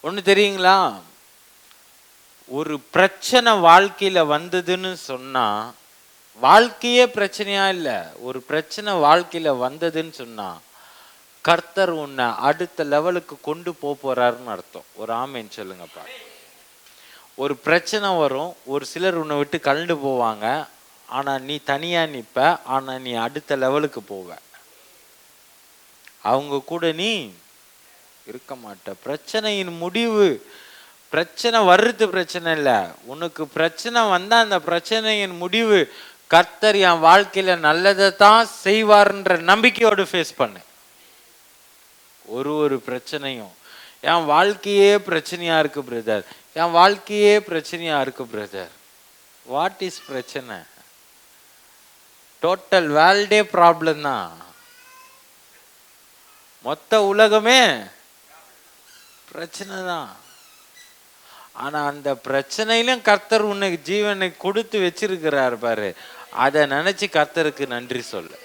ஒண்ணு தெரியுங்களா? ஒரு பிரச்சனை வாழ்க்கையில வந்ததுன்னு சொன்னா, வாழ்க்கையே பிரச்சனையா இல்ல. ஒரு பிரச்சனை வாழ்க்கையில வந்ததுன்னு சொன்னா, கர்த்தர் உன்னை அடுத்த லெவலுக்கு கொண்டு போறாருன்னு அர்த்தம். ஒரு ஆமென் சொல்லுங்கப்பா. ஒரு பிரச்சனை வரும், ஒரு சிலர் உன்னை விட்டு கழண்டு போவாங்க. ஆனா நீ தனியா நிப்ப. ஆனா நீ அடுத்த லெவலுக்கு போவ. அவங்க கூட நீ இருக்க மாட்ட. பிரச்சனையின் முடிவு, பிரச்சனை வர்றது பிரச்சனை இல்ல. உனக்கு பிரச்சனை வந்தா அந்த பிரச்சனையின் முடிவு கர்த்தர் என் வாழ்க்கையில நல்லதை தான் செய்வார்ன்ற நம்பிக்கையோடு ஃபேஸ் பண்ணு. ஒரு பிரச்சனையும் என் வாழ்க்கையே பிரச்சனையா இருக்கு பிரதர், என் வாழ்க்கையே பிரச்சனையா இருக்கு பிரதர். வாட் இஸ் பிரச்சனை? டோட்டல் வேர்ல்டே ப்ராப்ளம் தான். மொத்த உலகமே பிரச்சனை தான். ஆனா அந்த பிரச்சனையிலும் கர்த்தர் உன்னை ஜீவனை கொடுத்து வச்சிருக்கிறார் பாரு. அதை நினைச்சு கர்த்தருக்கு நன்றி சொல்லு.